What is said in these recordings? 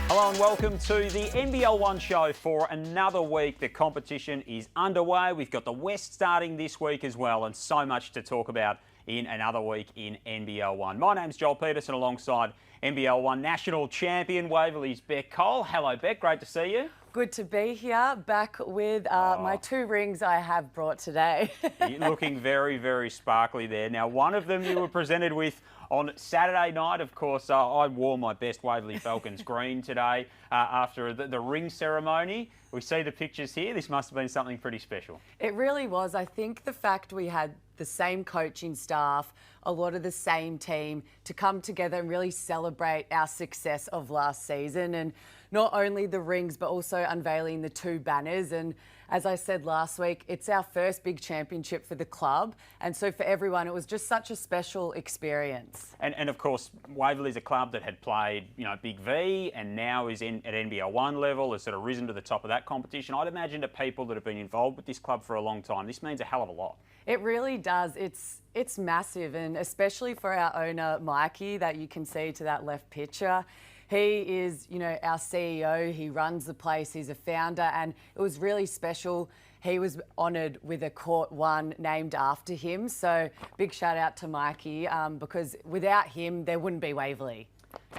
Hello and welcome to the NBL1 Show for another week. The competition is underway. We've got the West starting this week as well, and so much to talk about in another week in NBL1. My name's Joel Peterson alongside NBL1 National Champion Waverley's Beck Cole. Hello Beck, great to see you. Good to be here, back with my 2 rings I have brought today. You're looking very, very sparkly there. Now, one of them you were presented with on Saturday night. Of course, I wore my best Waverley Falcons green today after the ring ceremony. We see the pictures here. This must have been something pretty special. It really was. I think the fact we had the same coaching staff, a lot of the same team to come together and really celebrate our success of last season, and not only the rings but also unveiling the 2 banners. And as I said last week, it's our first big championship for the club, and so for everyone it was just such a special experience. And of course, Waverley's a club that had played, Big V and now is at NBL1 level, has sort of risen to the top of that competition. I'd imagine to people that have been involved with this club for a long time, this means a hell of a lot. It really does. It's massive, and especially for our owner, Mikey, that you can see to that left picture. He is, our CEO. He runs the place. He's a founder, and it was really special. He was honoured with a Court 1 named after him. So big shout out to Mikey, because without him, there wouldn't be Waverley.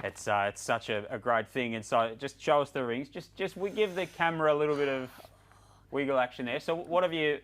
It's such a great thing. And so just show us the rings. Just we give the camera a little bit of wiggle action there. So what have you...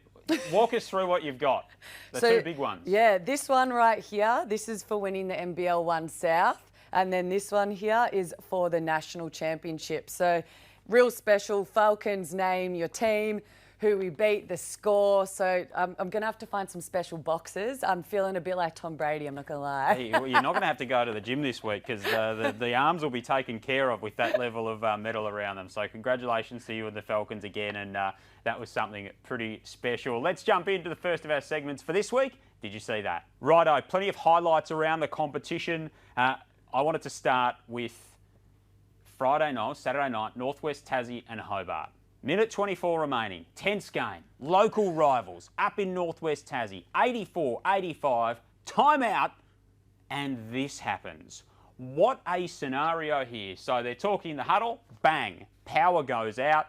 Walk us through what you've got, the 2 big ones. Yeah, this one right here, this is for winning the NBL1 South, and then this one here is for the National Championship. So real special, Falcons name your team, who we beat, the score. So I'm going to have to find some special boxes. I'm feeling a bit like Tom Brady, I'm not going to lie. Hey, well, you're not going to have to go to the gym this week because the arms will be taken care of with that level of metal around them. So congratulations to you and the Falcons again, and that was something pretty special. Let's jump into the first of our segments for this week. Did you see that? Righto, plenty of highlights around the competition. I wanted to start with Saturday night, Northwest Tassie and Hobart. Minute 24 remaining, tense game, local rivals up in Northwest Tassie, 84-85, timeout, and this happens. What a scenario here. So they're talking in the huddle, bang, power goes out,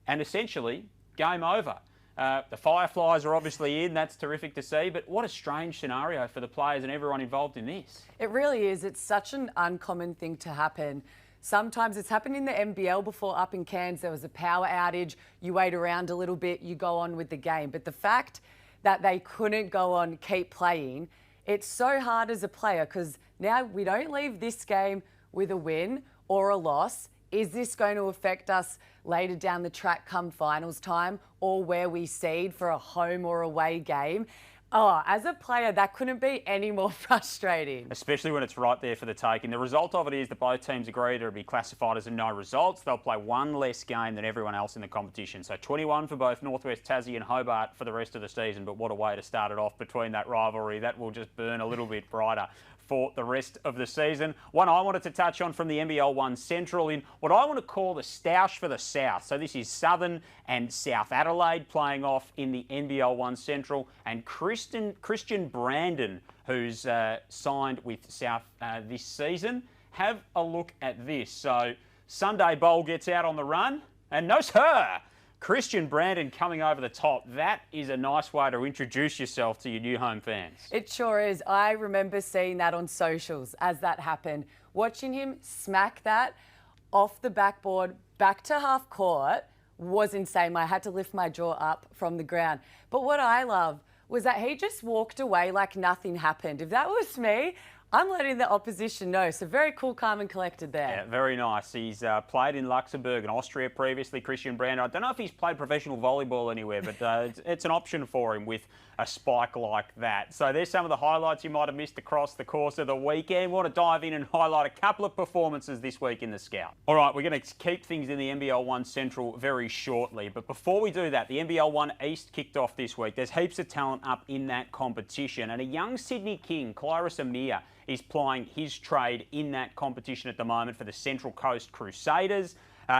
and essentially, game over. The Fireflies are obviously in, that's terrific to see, but what a strange scenario for the players and everyone involved in this. It really is. It's such an uncommon thing to happen. Sometimes it's happened in the NBL before. Up in Cairns, there was a power outage. You wait around a little bit, you go on with the game. But the fact that they couldn't go on, keep playing, it's so hard as a player because now we don't leave this game with a win or a loss. Is this going to affect us later down the track come finals time, or where we seed for a home or away game? Oh, as a player, that couldn't be any more frustrating. Especially when it's right there for the taking. The result of it is that both teams agree to be classified as a no results. They'll play 1 less game than everyone else in the competition. So 21 for both Northwest Tassie and Hobart for the rest of the season. But what a way to start it off between that rivalry. That will just burn a little bit brighter for the rest of the season. One I wanted to touch on from the NBL1 Central in what I want to call the stoush for the South. So this is Southern and South Adelaide playing off in the NBL1 Central, and Christian Brandon, who's signed with South this season. Have a look at this. So Sunday Bowl gets out on the run, and no sir! Christian Brandon coming over the top. That is a nice way to introduce yourself to your new home fans. It sure is. I remember seeing that on socials as that happened. Watching him smack that off the backboard back to half court was insane. I had to lift my jaw up from the ground. But what I love was that he just walked away like nothing happened. If that was me, I'm letting the opposition know. So very cool, calm and collected there. Yeah, very nice. He's played in Luxembourg and Austria previously, Christian Brandon. I don't know if he's played professional volleyball anywhere, but it's an option for him with a spike like that. So there's some of the highlights you might have missed across the course of the weekend. We want to dive in and highlight a couple of performances this week in the Scout. All right, we're going to keep things in the NBL1 Central very shortly. But before we do that, the NBL1 East kicked off this week. There's heaps of talent up in that competition. And a young Sydney King, Kairos Amir, is plying his trade in that competition at the moment for the Central Coast Crusaders.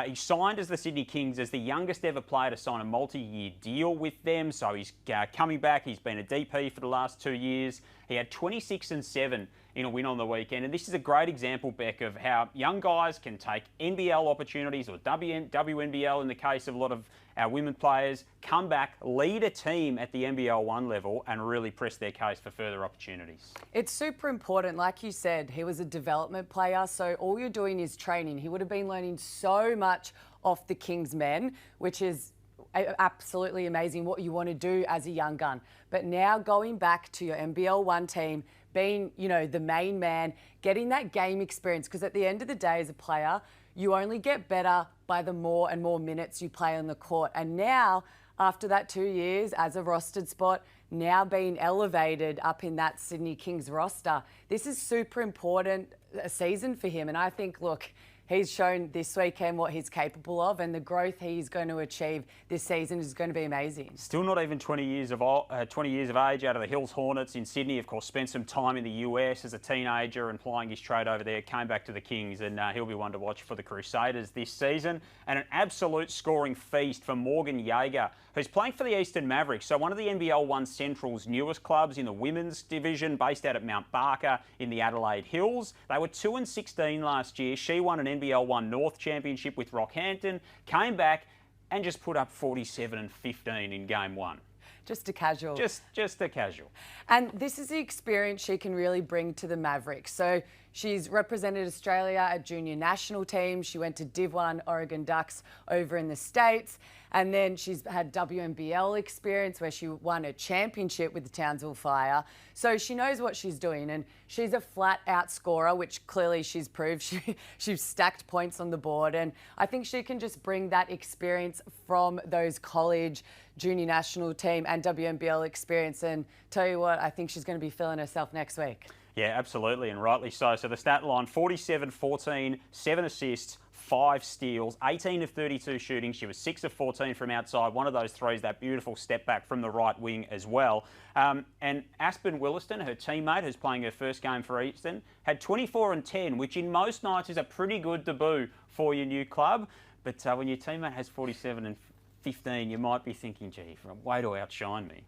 He signed as the Sydney Kings as the youngest ever player to sign a multi-year deal with them. So he's coming back. He's been a DP for the last 2 years. He had 26 and 7 in a win on the weekend. And this is a great example, Beck, of how young guys can take NBL opportunities, or WNBL in the case of a lot of our women players, come back, lead a team at the NBL1 level and really press their case for further opportunities. It's super important. Like you said, he was a development player, so all you're doing is training. He would have been learning so much off the Kings men, which is absolutely amazing, what you want to do as a young gun. But now going back to your NBL1 team, being, you know, the main man, getting that game experience, because at the end of the day as a player, you only get better by the more and more minutes you play on the court. And now, after that 2 years as a rostered spot, now being elevated up in that Sydney Kings roster, this is super important a season for him. And I think, look, he's shown this weekend what he's capable of, and the growth he's going to achieve this season is going to be amazing. Still not even 20 years of age out of the Hills Hornets in Sydney. Of course, spent some time in the US as a teenager and plying his trade over there. Came back to the Kings, and he'll be one to watch for the Crusaders this season. And an absolute scoring feast for Morgan Yaeger, who's playing for the Eastern Mavericks. So one of the NBL1 Central's newest clubs in the women's division, based out at Mount Barker in the Adelaide Hills. They were 2 and 16 last year. She won an NBL1 North Championship with Rockhampton, came back and just put up 47 and 15 in game one. Just a casual. Just a casual. And this is the experience she can really bring to the Mavericks. So she's represented Australia at junior national teams. She went to Div 1 Oregon Ducks over in the States. And then she's had WNBL experience where she won a championship with the Townsville Fire. So she knows what she's doing, and she's a flat out scorer, which clearly she's proved. She's stacked points on the board, and I think she can just bring that experience from those college, junior national team and WNBL experience. And tell you what, I think she's going to be feeling herself next week. Yeah, absolutely, and rightly so. So the stat line, 47, 14, 7 assists, 5 steals, 18 of 32 shooting. She was 6 of 14 from outside. One of those threes, that beautiful step back from the right wing as well. And Aspen Williston, her teammate, who's playing her first game for Eastern, had 24 and 10, which in most nights is a pretty good debut for your new club. But when your teammate has 47 and 15, you might be thinking, gee, way to outshine me.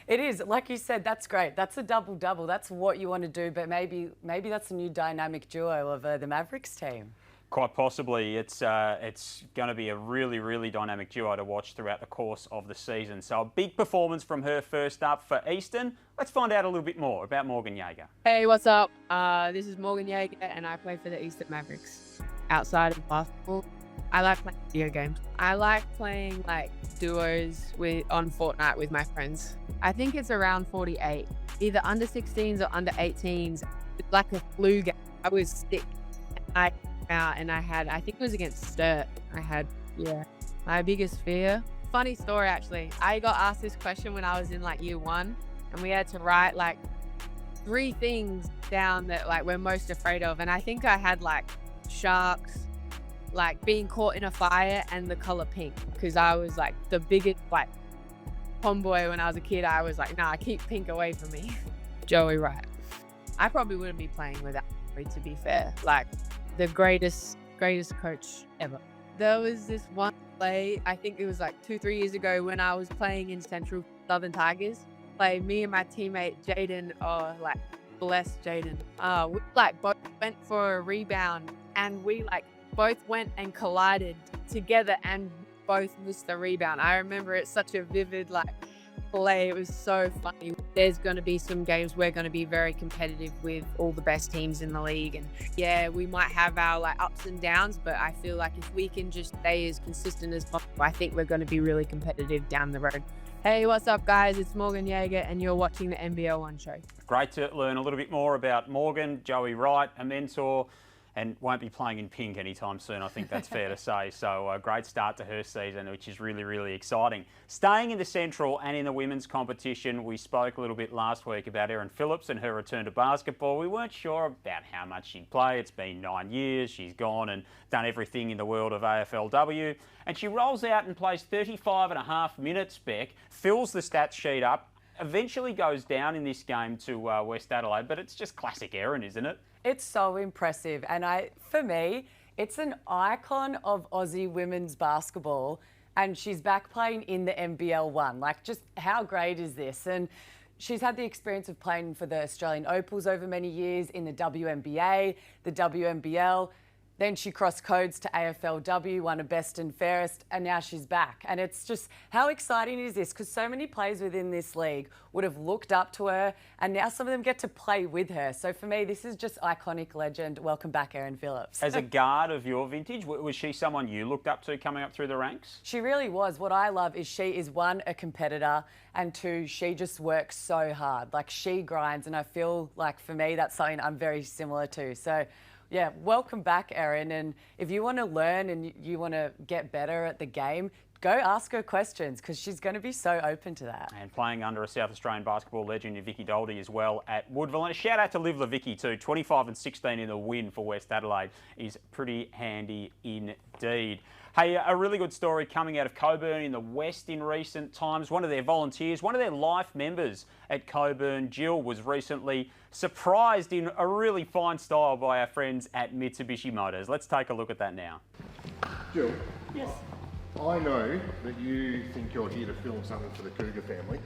It is, like you said, that's great. That's a double-double. That's what you want to do, but maybe that's a new dynamic duo of the Mavericks team. Quite possibly. It's going to be a really, really dynamic duo to watch throughout the course of the season. So a big performance from her first up for Eastern. Let's find out a little bit more about Morgan Yaeger. Hey, what's up? This is Morgan Yaeger, and I play for the Eastern Mavericks. Outside of basketball, I like playing video games. I like playing like duos on Fortnite with my friends. I think it's around 48, either under 16s or under 18s. It's like a flu game. I was sick. I came out and I think it was against Sturt. My biggest fear. Funny story actually. I got asked this question when I was in like year 1, and we had to write like 3 things down that like we're most afraid of, and I think I had like sharks, like being caught in a fire, and the color pink, because I was like the biggest like tomboy when I was a kid. I was like, nah, keep pink away from me. Joey Wright. I probably wouldn't be playing without Joey, to be fair. Like the greatest coach ever. There was this one play, I think it was like 2-3 years ago, when I was playing in Central Southern Tigers. Like me and my teammate Jaden, like bless Jaden. We like both went for a rebound, and we like both went and collided together and both missed the rebound. I remember it such a vivid like play. It was so funny. There's going to be some games we're going to be very competitive with all the best teams in the league, and yeah, we might have our like ups and downs, but I feel like if we can just stay as consistent as possible, I think we're going to be really competitive down the road. Hey, what's up guys? It's Morgan Yaeger, and you're watching the NBL1 Show. Great to learn a little bit more about Morgan. Joey Wright, a mentor, and won't be playing in pink anytime soon. I think that's fair to say. So a great start to her season, which is really, really exciting. Staying in the Central and in the women's competition, we spoke a little bit last week about Erin Phillips and her return to basketball. We weren't sure about how much she'd play. It's been 9 years. She's gone and done everything in the world of AFLW. And she rolls out and plays 35.5 minutes, Beck, fills the stats sheet up, eventually goes down in this game to West Adelaide. But it's just classic Erin, isn't it? It's so impressive, and for me, it's an icon of Aussie women's basketball, and she's back playing in the NBL1. Like, just how great is this? And she's had the experience of playing for the Australian Opals over many years, in the WNBA, the WNBL. Then she crossed codes to AFLW, won a best and fairest, and now she's back. And it's just, how exciting is this? Because so many players within this league would have looked up to her, and now some of them get to play with her. So for me, this is just iconic legend. Welcome back, Erin Phillips. As a guard of your vintage, was she someone you looked up to coming up through the ranks? She really was. What I love is she is, one, a competitor, and two, she just works so hard. Like, she grinds, and I feel like for me, that's something I'm very similar to. So yeah, welcome back, Erin. And if you want to learn and you want to get better at the game, go ask her questions, because she's going to be so open to that. And playing under a South Australian basketball legend, Vicky Doldie, as well at Woodville. And a shout out to Liv Levicki too. 25 and 16 in the win for West Adelaide is pretty handy indeed. Hey, a really good story coming out of Coburn in the West in recent times. One of their volunteers, one of their life members at Coburn, Jill, was recently surprised in a really fine style by our friends at Mitsubishi Motors. Let's take a look at that now. Jill. Yes. I know that you think you're here to film something for the Cougar family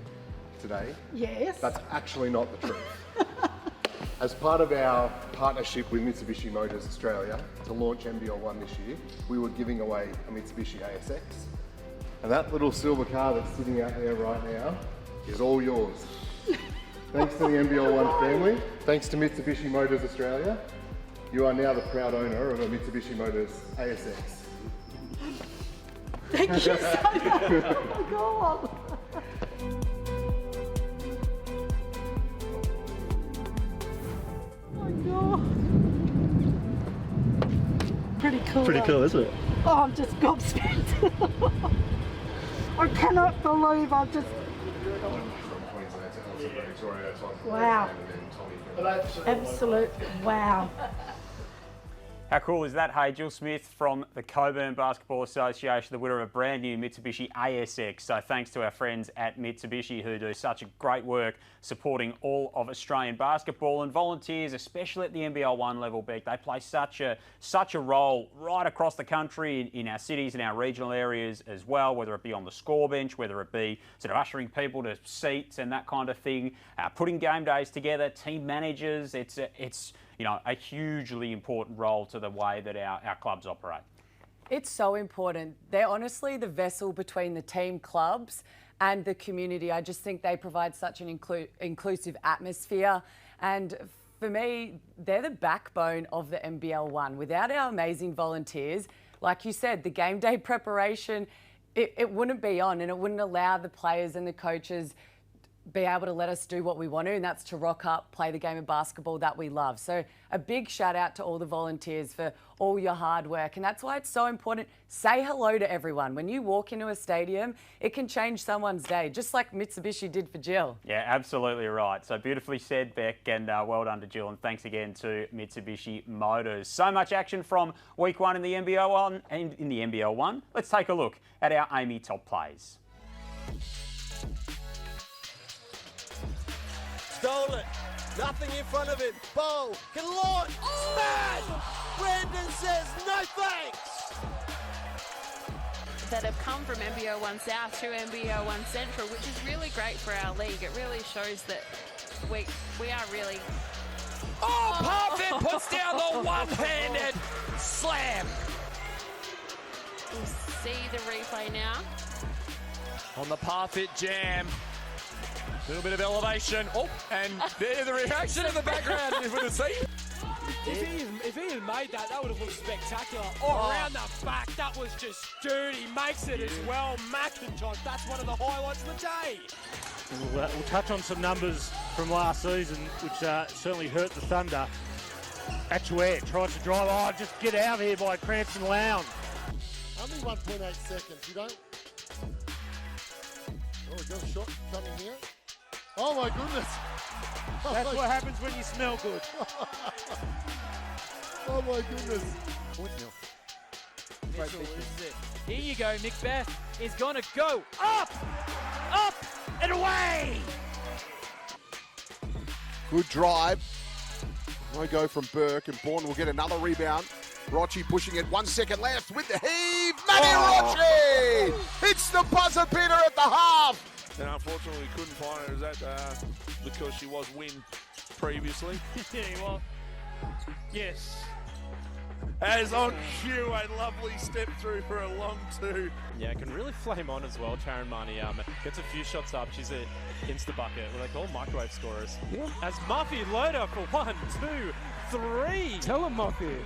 today. Yes. That's actually not the truth. As part of our partnership with Mitsubishi Motors Australia to launch NBL1 this year, we were giving away a Mitsubishi ASX. And that little silver car that's sitting out there right now is all yours. Thanks to the NBL1 family, thanks to Mitsubishi Motors Australia, you are now the proud owner of a Mitsubishi Motors ASX. Thank you so much. Oh, God. Oh, God. Pretty cool. Pretty cool, isn't it? Oh, I'm just gobsmacked. I cannot believe I've just... Wow. Absolute wow. How cool is that? Hey, Jill Smith from the Coburn Basketball Association, the winner of a brand new Mitsubishi ASX. So thanks to our friends at Mitsubishi, who do such a great work supporting all of Australian basketball, and volunteers, especially at the NBL1 level, Beck. They play such a role right across the country, in our cities and our regional areas as well, whether it be on the score bench, whether it be sort of ushering people to seats and that kind of thing, putting game days together, team managers. It's you know, a hugely important role to the way that our clubs operate. It's so important. They're honestly the vessel between the team, clubs and the community. I just think they provide such an inclusive atmosphere. And for me, they're the backbone of the NBL1. Without our amazing volunteers, like you said, the game day preparation, it wouldn't be on, and it wouldn't allow the players and the coaches be able to let us do what we want to, and that's to rock up, play the game of basketball that we love. So a big shout out to all the volunteers for all your hard work, and that's why it's so important. Say hello to everyone. When you walk into a stadium, it can change someone's day, just like Mitsubishi did for Jill. Yeah, absolutely right. So beautifully said, Beck, and well done to Jill, and thanks again to Mitsubishi Motors. So much action from week one in the NBL1 and in the NBL1. Let's take a look at our Amy top plays. Stolen. Nothing in front of him. Bowl. Can launch. Smash! Brandon says no thanks. That have come from NBL1 South to NBL1 Central, which is really great for our league. It really shows that we are really... Oh, Parfit puts down the one-handed slam. We'll see the replay now. On the Parfit jam. A little bit of elevation. Oh, and there's the reaction in the background. You would have seen. If he had made that, that would have looked spectacular. Oh, around the back, that was just dirty. Makes it as well. McIntosh, that's one of the highlights of the day. We'll touch on some numbers from last season, which certainly hurt the Thunder. Actuaire tries to drive. Oh, just get out here by Cranston Lowndes. Only 1.8 seconds. You don't... Oh, we got a shot coming here. Oh my goodness. That's what happens when you smell good. Oh my goodness. Mitchell, this is it. Here you go, Macbeth is going to go up, and away. Good drive. No go from Burke, and Bourne will get another rebound. Rochi pushing it, 1 second left with the heave. Matty Rochi! It's the buzzer beater at the half. and unfortunately we couldn't find her. Is that because she was win previously? Yeah, well, yes. As on cue, a lovely step through for a long two. Yeah, can really flame on as well. Charan Marnie gets a few shots up. She's a insta bucket. What they call microwave scorers. Yeah. As Muffy loader for 1, 2, 3. Tell him, Muffy.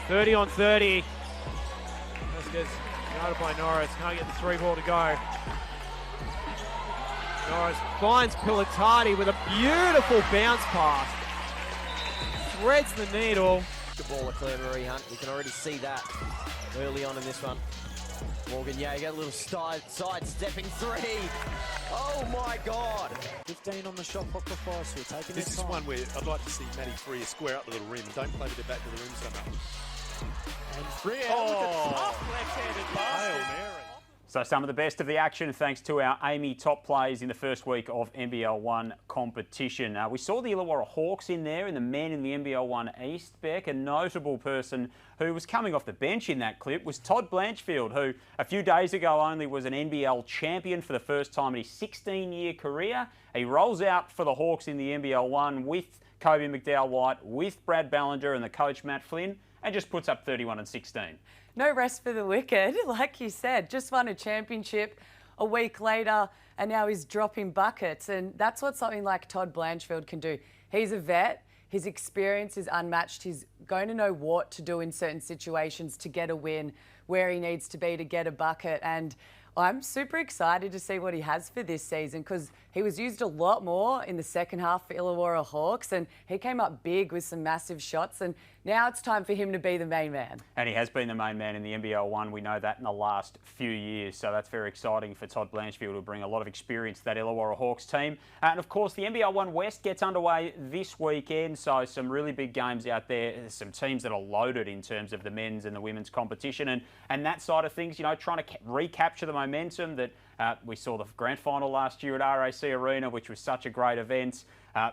30 on 30. This gets guarded by Norris. Can't get the 3-ball to go. Norris finds Pilatati with a beautiful bounce pass. Threads the needle. The ball at Claire Marie Hunt. We can already see that early on in this one. Morgan Yaeger, a little side-stepping 3. Oh my God. 15 on the shot clock for Forest. We're taking this is one where I'd like to see Maddie Freer square up the little rim. Don't play with it back to the rim so much. And Freer Oh. with a tough left-handed basket. Hail Mary. So some of the best of the action thanks to our Amy top plays in the first week of NBL1 competition. We saw the Illawarra Hawks in there and the men in the NBL1 East. Beck, a notable person who was coming off the bench in that clip was Todd Blanchfield, who a few days ago only was an NBL champion for the first time in his 16-year career. He rolls out for the Hawks in the NBL1 with Kobe McDowell-White, with Brad Ballinger and the coach Matt Flynn, and just puts up 31 and 16. No rest for the wicked, like you said. Just won a championship a week later, and now he's dropping buckets. And that's what something like Todd Blanchfield can do. He's a vet. His experience is unmatched. He's going to know what to do in certain situations to get a win, where he needs to be to get a bucket. And I'm super excited to see what he has for this season because he was used a lot more in the second half for Illawarra Hawks and he came up big with some massive shots and now it's time for him to be the main man. And he has been the main man in the NBL1. We know that in the last few years. So that's very exciting for Todd Blanchfield to bring a lot of experience to that Illawarra Hawks team. And of course, the NBL1 West gets underway this weekend. So some really big games out there. There's some teams that are loaded in terms of the men's and the women's competition. And that side of things, you know, trying to recapture the momentum that we saw the grand final last year at RAC Arena, which was such a great event.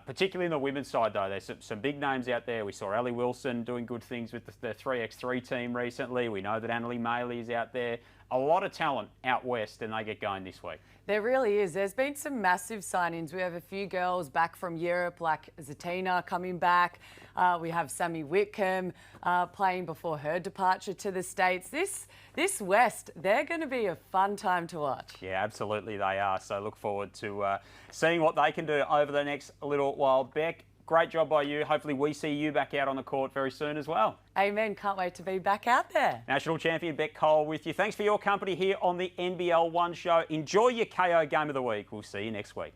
Particularly in the women's side, though, there's some big names out there. We saw Ellie Wilson doing good things with the 3x3 team recently. We know that Annalie Maley is out there. A lot of talent out west, and they get going this week. There really is. There's been some massive signings. We have a few girls back from Europe, like Zatina coming back. We have Sammy Whitcomb playing before her departure to the States. This West, they're going to be a fun time to watch. Yeah, absolutely they are. So look forward to seeing what they can do over the next little while. Beck, great job by you. Hopefully we see you back out on the court very soon as well. Amen. Can't wait to be back out there. National champion Beck Cole with you. Thanks for your company here on the NBL1 Show. Enjoy your KO game of the week. We'll see you next week.